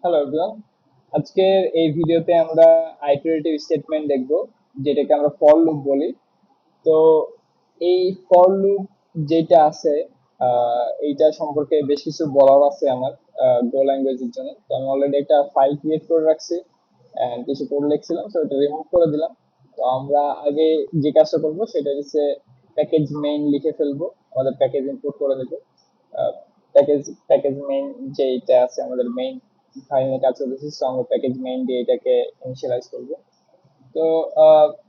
Hello everyone, আজকের এই ভিডিওতে আমরা আইটারেটিভ স্টেটমেন্ট দেখব, যেটাকে আমরা ফর লুপ বলি। তো এই ফর লুপ যেটা আছে, এইটা সম্পর্কে বেশ কিছু বলার আছে আমার গো ল্যাঙ্গুয়েজের জন্য। তো আমি অলরেডি একটা ফাইল ক্রিয়েট করে রাখছি and কিছু কোড লিখছিলাম, তো এটা রিমুভ করে দিলাম। তো আমরা আগে যে কাজটা করবো সেটা হচ্ছে প্যাকেজ মেইন লিখে ফেলবো, আমাদের প্যাকেজ ইনপুট করে দেবো। প্যাকেজ প্যাকেজ মেইন যেটা আছে, আমাদের মেইন ফাইলে কাজ করতেছি, তো আমরা প্যাকেজ মেইন দিয়ে এটাকে ইনিশিয়ালাইজ করব। তো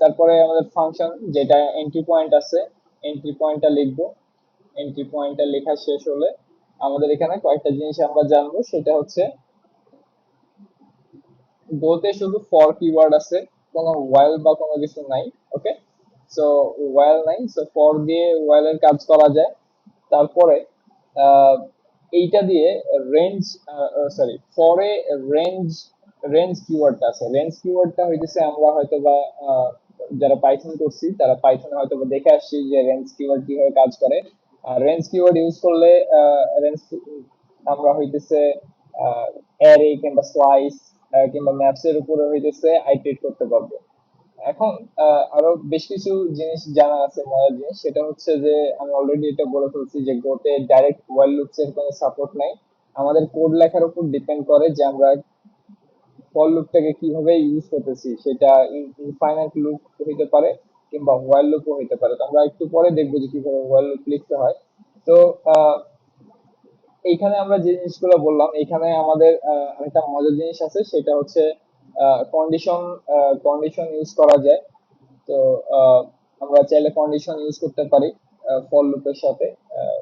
তারপরে আমাদের ফাংশন যেটা এন্ট্রি পয়েন্ট আছে, এন্ট্রি পয়েন্টটা লিখবো। এন্ট্রি পয়েন্টটা লেখা শেষ হলে আমাদের এখানে কয়েকটা জিনিস আমরা জানবো, সেটা হচ্ছে গোতে শুধু ফর কিওয়ার্ড আছে, কোনো ওয়াইল বা কোনো কিছু নাই। ওকে, সো ওয়াইল নাই, সো ফর দিয়ে ওয়াইল এর কাজ করা যায়। তারপরে আহ, এইটা দিয়ে রেঞ্জ, সরি, ফরে রেঞ্জ রেঞ্জ কিওয়ার্ডটা আছে। রেঞ্জ কিওয়ার্ডটা হইতেছে আমরা হয়তো বা যারা পাইথন করছি তারা পাইথনে হয়তো বা দেখে আসছি যে রেঞ্জ কিওয়ার্ড কিভাবে কাজ করে। রেঞ্জ কিওয়ার্ড ইউজ করলে রেঞ্জ আমরা হইতেছে অ্যারে কিংবা স্লাইস কিংবা ম্যাপস এর উপরে হইতেছে আইটারেট করতে পারবো। এখন আরো বেশ কিছু জিনিস জানা আছে, মজার জিনিস, সেটা হচ্ছে যে আমি অলরেডি এটা বলে ফেলছি যে গোতে ডাইরেক্ট ওয়াইল লুপস এর কোনো সাপোর্ট নাই। আমাদের কোড লেখার উপর ডিপেন্ড করে যে আমরা ফর লুপটাকে কিভাবে ইউজ করতেছি। সেটা ইনফাইনাইট লুপ হইতে পারে কিংবা হোয়াইল লুপও হইতে পারে। তো আমরা একটু পরে দেখবো যে কিভাবে হোয়াইল লুপ লিখতে হয়। তো আহ, এইখানে আমরা যে জিনিসগুলো বললাম, এখানে আমাদের আরেকটা মজার জিনিস আছে, সেটা হচ্ছে কন্ডিশন। কন্ডিশন ইউজ করা যায়। তো আহ, আমরা চাইলে কন্ডিশন ইউজ করতে পারি ফর লুপের সাথে। আহ,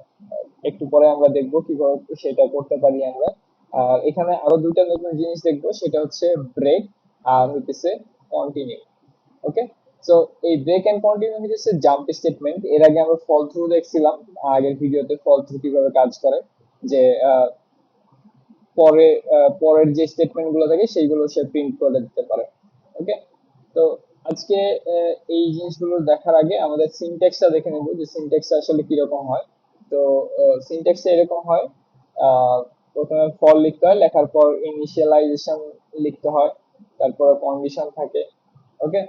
একটু পরে আমরা দেখবো কিভাবে সেটা করতে পারি আমরা। আর এখানে আরো দুইটা নতুন জিনিস দেখবো, সেটা হচ্ছে ব্রেক আর হইতেছে কন্টিনিউ। ওকে, সো এই ব্রেক এন্ড কন্টিনিউ হচ্ছে জাম্প স্টেটমেন্ট। এর আগে আমরা ফল থ্রু দেখছিলাম, আগের ভিডিওতে ফল থ্রু কিভাবে কাজ করে, যে পরে পরের যে স্টেটমেন্ট গুলো থাকে সেইগুলো সে প্রিন্ট করে দিতে পারে। ওকে, তো আজকে এই জিনিসগুলো দেখার আগে আমাদের সিনট্যাক্সটা দেখে নেব যে সিনট্যাক্সটা আসলে কিরকম হয়। তো সিনট্যাক্সটা এরকম হয়, আহ, প্রথমে ফর লিখতে হয়, লেখার পর ইনিশিয়ালাইজেশন লিখতে হয়, তারপরে কন্ডিশন থাকে। ওকে,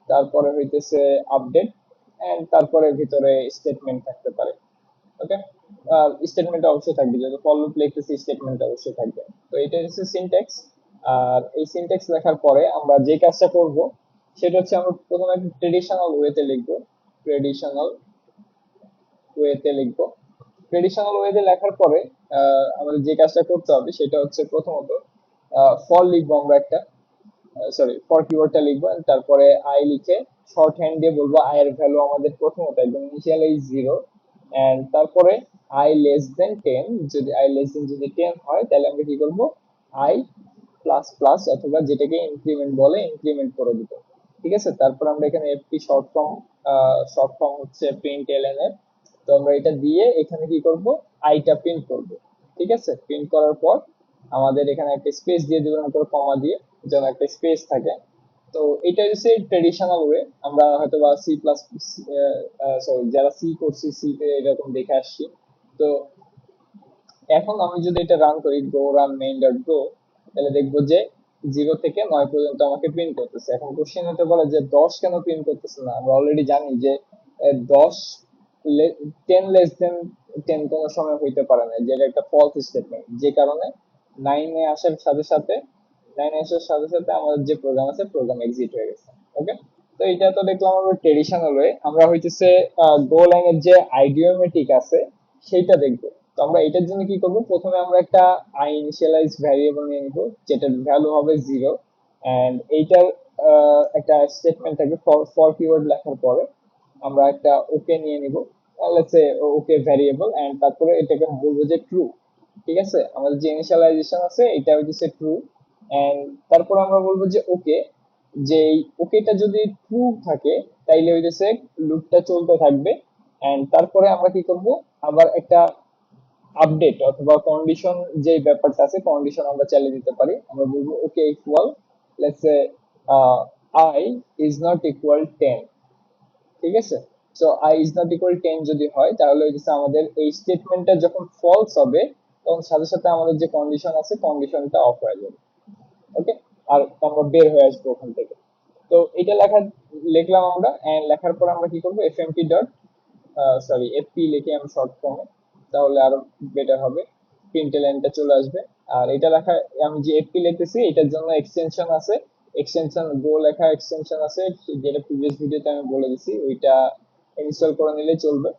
তারপরে হইতেছে আপডেট, এন্ড তারপরে ভিতরে স্টেটমেন্ট থাকতে পারে। ওকে, স্টেটমেন্ট অবশ্যই থাকবে, যেহেতু ফর লুপ লিখতেছি স্টেটমেন্ট অবশ্যই থাকবে। তো এটা হচ্ছে সিনট্যাক্স। আর এই সিনট্যাক্স লেখার পরে আমরা যে কাজটা করব সেটা হচ্ছে আমরা প্রথমে একটা ট্রেডিশনাল ওয়েতে লিখবো। ট্রেডিশনাল ওয়েতে লিখবো। ট্রেডিশনাল ওয়েতে লেখার পরে আমাদের যে কাজটা করতে হবে সেটা হচ্ছে প্রথমত ফর লিখবো আমরা একটা, সরি, ফর কিওয়ার্ডটা লিখবো and তারপরে আই লিখে শর্ট হ্যান্ড দিয়ে বলবো আই এর ভ্যালু আমাদের প্রথমত একদম ইনিশিয়ালি 0, এন্ড তারপরে আই লেস দেন 10। যদি আই লেস দেন যদি 10 হয় তাহলে আমরা কি করব, আই প্লাস প্লাস অথবা যেটাকে ইনক্রিমেন্ট বলে ইনক্রিমেন্ট করে দিব। ঠিক আছে, তারপর আমরা এখানে এফপি শর্ট ফর্ম হচ্ছে প্রিন্ট এলএন এর। তো আমরা এটা দিয়ে এখানে কি করব, আইটা প্রিন্ট করব। ঠিক আছে, প্রিন্ট করার পর আমাদের এখানে একটা স্পেস দিয়ে দেবেন, উপর কমা দিয়ে, যেন একটা স্পেস থাকে। তো এটা হচ্ছে ট্রেডিশনাল ওয়ে। আমরা হয়তো বা সি প্লাস, সরি, যারা সি করছি সি তে এরকম দেখে আসছি। তো এখন আমি যদি এটা রান করি, গো রান মেইন ডট গো, তাহলে দেখবো যে 0 থেকে 9 পর্যন্ত আমাকে প্রিন্ট করতেছে। এখন কোশ্চেন হতে পারে যে 10 কেন প্রিন্ট করতেছে না। আমরা অলরেডি জানি যে 10 10 লেস দেন 10 কোনো সময় হইতে পারে না, যেটা একটা ফলস স্টেটমেন্ট, যে কারণে 9 এ আসার সাথে সাথে 9 আসার সাথে সাথে আমাদের যে প্রোগ্রাম আছে প্রোগ্রাম এক্সিট হয়ে গেছে। ওকে, তো এটা তো দেখলাম আমরা ট্রেডিশনাল ওয়ে। আমরা হইতেছে গো ল্যাং এর যে আইডিওমেটিক আছে সেইটা দেখবো। তো আমরা এটার জন্য কি করব, প্রথমে আমরা একটা আই ইনিশিয়ালাইজ ভ্যারিয়েবল নিয়ে নিব, যেটার ভ্যালু হবে 0, এন্ড এইটার একটা স্টেটমেন্ট থাকবে ফর ফর কিওয়ার্ড লেখার পরে আমরা একটা ওকে নিয়ে নিব, লেটস সে ওকে ভ্যারিয়েবল, এন্ড তারপরে এটাকে বলবো যে ট্রু। ঠিক আছে, আমাদের যে ইনিশিয়ালাইজেশন আছে এটা হচ্ছে ট্রু, এন্ড তারপর আমরা বলবো যে ওকে, যে ওকেটা যদি ট্রু থাকে তাইলে হইতেছে লুপটা চলতে থাকবে। এন্ড তারপরে আমরা কি করব, আবার একটা আপডেট অথবা কন্ডিশন, যে ব্যাপারটা আছে কন্ডিশন আমরা চালিয়ে দিতে পারি। আমরা বলবো ওকে equal, let's say I is not equal 10। ঠিক আছে, so I is not equal 10 যদি হয় তাহলে হচ্ছে আমাদের এই স্টেটমেন্টটা যখন ফলস হবে তখন সাথে সাথে আমাদের যে কন্ডিশন আছে কন্ডিশনটা অফ হয়ে যাবে। ওকে, আর আমরা বের হয়ে আসবো ওখান থেকে। তো এটা লিখলাম আমরা, and লেখার পর আমরা কি করবো, fmt ডট সরি এফপি লিখে আমি শর্ট ফর্মে, তাহলে আরো বেটার হবে, প্রিন্ট লাইনটা চলে আসবে। আর এটা লেখা, আমি যে এফপি লিখতেছি এটার জন্য এক্সটেনশন আছে, এক্সটেনশন গো লেখা এক্সটেনশন আছে, যেটা প্রিভিয়াস ভিডিওতে আমি বলে দিছি, ওইটা ইনস্টল করে নিলে চলবে।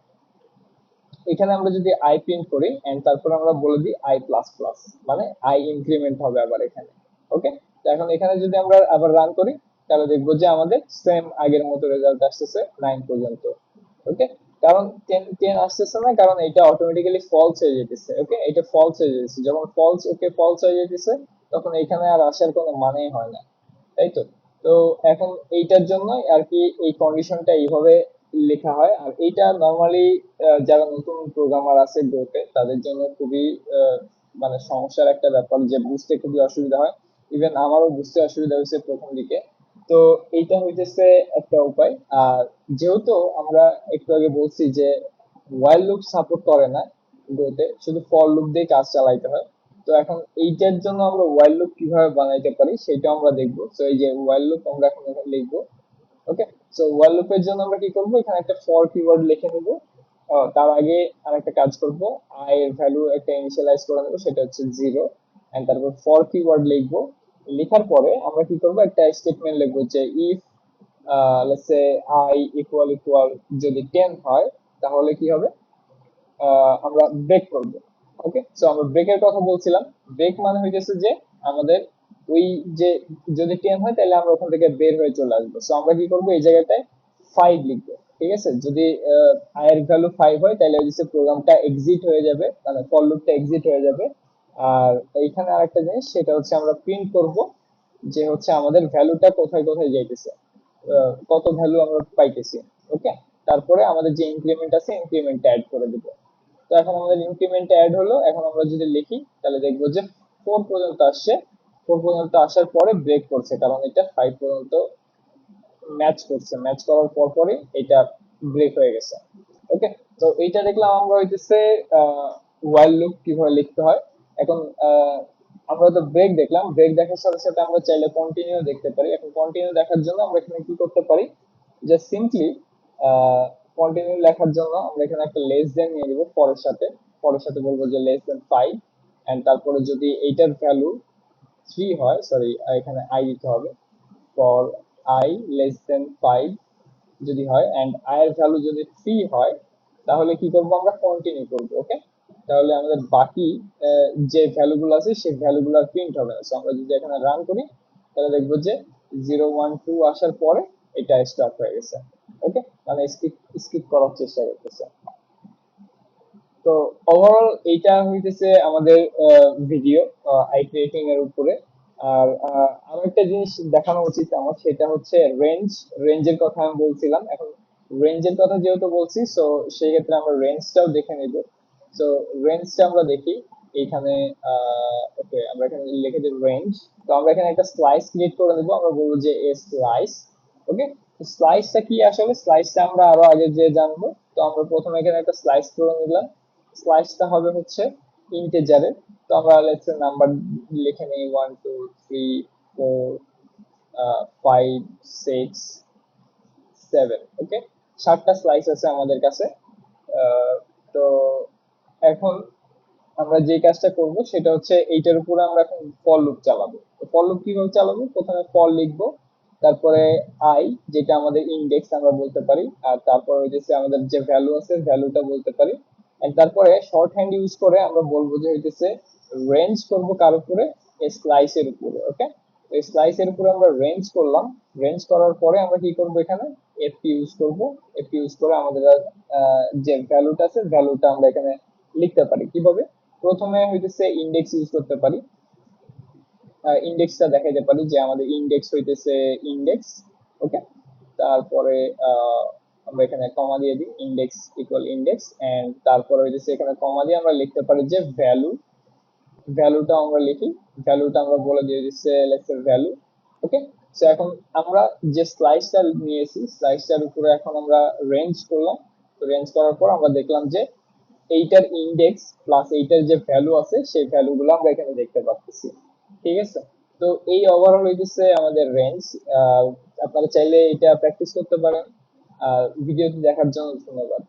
এখানে আমরা যদি আই প্রিন্ট করি এন্ড তারপর আমরা বলে দিই আই প্লাস প্লাস, মানে আই ইনক্রিমেন্ট হবে আবার এখানে। ওকে, তো এখন এখানে যদি আমরা আবার রান করি, তাহলে দেখবো যে আমাদের সেম আগের মতো রেজাল্ট আসতেছে 9 পর্যন্ত। ওকে, কারণ 10 আসতেছে না, কারণ এটা অটোমেটিক্যালি ফলস হয়ে যেতেছে। ওকে, এটা ফলস হয়ে যেতেছে, যখন ফলস, ওকে ফলস হয়ে যেতেছে, তখন এখানে আর আসার কোনো মানেই হয় না, তাই তো। তো এখন এইটার জন্য আর কি এই কন্ডিশনটা এইভাবে লেখা হয়। আর এইটা নর্মালি যারা নতুন প্রোগ্রামার আছে গ্রুপে, তাদের জন্য খুবই মানে সমস্যার একটা ব্যাপার, যে বুঝতে খুবই অসুবিধা হয়। ইভেন আমারও বুঝতে অসুবিধা হয়েছে প্রথম দিকে। তো এইটা হইতেছে একটা উপায়। আর যেহেতু আমরা একটু আগে বলছি যে ওয়াইল লুপ সাপোর্ট করে না গ্রোতে, শুধু ফর লুপ দিয়ে কাজ চালাইতে হয়। তো এখন এইটার জন্য আমরা ওয়াইল লুপ কিভাবে বানাইতে পারি সেটা আমরা দেখবো। তো এই যে ওয়াইল লুপ আমরা এখন এখানে লিখবো। ওকে, সো ওয়াইল লুপের জন্য আমরা কি করবো, এখানে একটা ফর কিওয়ার্ড লিখে নেবো। তার আগে আরেকটা কাজ করব, আই এর ভ্যালু একটা ইনিশিয়ালাইজ করে নেবো, সেটা হচ্ছে 0। এন্ড তারপর ফর কিওয়ার্ড লিখবো। লেখার পরে আমরা কি করবো, একটা স্টেটমেন্ট লিখবো যে if let's say I equal equal যদি 10 হয়, তাহলে কি হবে, আমরা ব্রেক করব। ওকে, সো আমরা ব্রেকের কথা বলছিলাম। ব্রেক মানে হইতেছে যে আমাদের ওই যে যদি 10 হয় তাহলে আমরা ওখান থেকে বের হয়ে চলে আসবো। সো আমরা কি করবো, এই জায়গাটায় 5 লিখবো। ঠিক আছে, যদি আই এর ভ্যালু 5 হয় তাহলে হচ্ছে প্রোগ্রামটা এক্সিট হয়ে যাবে, মানে ফর লুপটা এক্সিট হয়ে যাবে। আর এইখানে আরেকটা জিনিস, সেটা হচ্ছে আমরা প্রিন্ট করব যে হচ্ছে আমাদের ভ্যালুটা কোথায় কোথায় যাইতেছে, কত ভ্যালু আমরা পাইতেছি। ওকে, তারপরে আমাদের যে ইনক্রিমেন্ট আছে ইনক্রিমেন্ট অ্যাড করে দিব। তো এখন আমাদের ইনক্রিমেন্ট অ্যাড হলো। এখন আমরা যদি লিখি তাহলে দেখবো যে 4 পর্যন্ত আসছে। 4 পর্যন্ত আসার পরে ব্রেক করছে, কারণ এটা 5 পর্যন্ত ম্যাচ করছে, ম্যাচ করার পর পরই এটা ব্রেক হয়ে গেছে। ওকে, তো এইটা দেখলাম আমরা হইতেছে ওয়াইল লুপ কিভাবে লিখতে হয়। এখন আমরা তো ব্রেক দেখলাম, ব্রেক দেখার সাথে সাথে আমরা চাইলে কন্টিনিউ দেখতে পারি। এখন কন্টিনিউ দেখার জন্য আমরা এখানে কি করতে পারি, যে সিম্পলি কন্টিনিউ লেখার জন্য আমরা এখানে একটা লেস দেন নিয়ে নিব ফরের সাথে। ফরের সাথে বলবো যে লেস দেন 5। এন্ড তারপরে যদি এইটার ভ্যালু 3 হয়, সরি এখানে আই দিতে হবে, ফর আই লেস দেন 5 যদি হয় এন্ড আই এর ভ্যালু যদি 3 হয়, তাহলে কি করব, আমরা কন্টিনিউ করব। ওকে, তাহলে আমাদের বাকি যে ভ্যালুগুলো আছে সেই ভ্যালুগুলো আর প্রিন্ট হবে না। সো আমরা যদি এখানে রান করি, তাহলে দেখবো যে 0 1 2 আসার পরে এটা স্টপ হয়ে গেছে। ওকে, মানে স্কিপ স্কিপ করার চেষ্টা করতেছে। তো ওভারঅল এইটা হইতেছে আমাদের ভিডিও আই ক্রিয়েটিং এর উপরে। আর আরো একটা জিনিস দেখানো উচিত আমার, সেটা হচ্ছে রেঞ্জ। রেঞ্জের কথা আমি বলছিলাম, এখন রেঞ্জের কথা যেহেতু বলছি, সো সেই ক্ষেত্রে আমরা রেঞ্জটাও দেখে নিব। সো রেঞ্জটা আমরা দেখি এইখানে। ওকে, আমরা এখানে লিখে দিই রেঞ্জ। তো আমরা এখানে একটা স্লাইস ক্রিয়েট করে নেব, আমরা বলবো যে এ স্লাইস। ওকে, স্লাইসটা কি, আসলে স্লাইসটা আমরা আরো আগে যে জানবো। তো আমরা প্রথমে এখানে একটা স্লাইস করে নিলাম। স্লাইসটা হবে হচ্ছে ইন্টিজারের। তো আমরা লেটস সে নাম্বার লিখে নেই 1 2 3 4 5 6 7। ওকে, 7টা স্লাইস আছে আমাদের কাছে। আহ, তো এখন আমরা যে কাজটা করব সেটা হচ্ছে এইটার উপরে আমরা এখন ফর লুপ চালাবো। তো ফর লুপ কিভাবে চালাবো, প্রথমে ফর লিখবো, তারপরে আই যেটা আমাদের ইন্ডেক্স আমরা বলতে পারি, আর তারপর হইতেছে আমাদের যে ভ্যালু আছে ভ্যালুটা বলতে পারি। এন্ড তারপরে শর্ট হ্যান্ড ইউজ করে আমরা বলবো যে হইতেছে রেঞ্জ করব কার উপরে, স্লাইসের উপরে। ওকে, এই স্লাইসের উপরে আমরা রেঞ্জ করলাম। রেঞ্জ করার পরে আমরা কি করব, এখানে এফপি ইউজ করব। এফপি ইউজ করে আমাদের যে ভ্যালুটা আছে ভ্যালুটা আমরা এখানে লিখতে পারি। কিভাবে, প্রথমে হইতেছে ইন্ডেক্স ইউজ করতে পারি। ইন্ডেক্সটা দেখাইতে পারি যে আমাদের ইন্ডেক্স হইতেছে ইন্ডেক্স। ওকে, তারপরে আমরা এখানে কমা দিয়ে দিই, ইন্ডেক্স ইকুয়াল ইন্ডেক্স। এন্ড তারপরে হইতেছে এখানে কমা দিয়ে আমরা লিখতে পারি যে ভ্যালু। ভ্যালুটা আমরা লিখি, ভ্যালুটা আমরা বলে দিয়ে দিচ্ছে লেটস ভ্যালু। ওকে, সো এখন আমরা যে স্লাইসটা নিয়েছি স্লাইসটার উপরে এখন আমরা রেঞ্জ করলাম। তো রেঞ্জ করার পর আমরা দেখলাম যে এইটার ইন্ডেক্স প্লাস এইটার যে ভ্যালু আছে সেই ভ্যালু গুলো আমরা এখানে দেখতে পাচ্ছি। ঠিক আছে, তো এই ওভারঅল হইতেছে আমাদের রেঞ্জ। আপনারা চাইলে এটা প্র্যাকটিস করতে পারেন। ভিডিওটি দেখার জন্য ধন্যবাদ।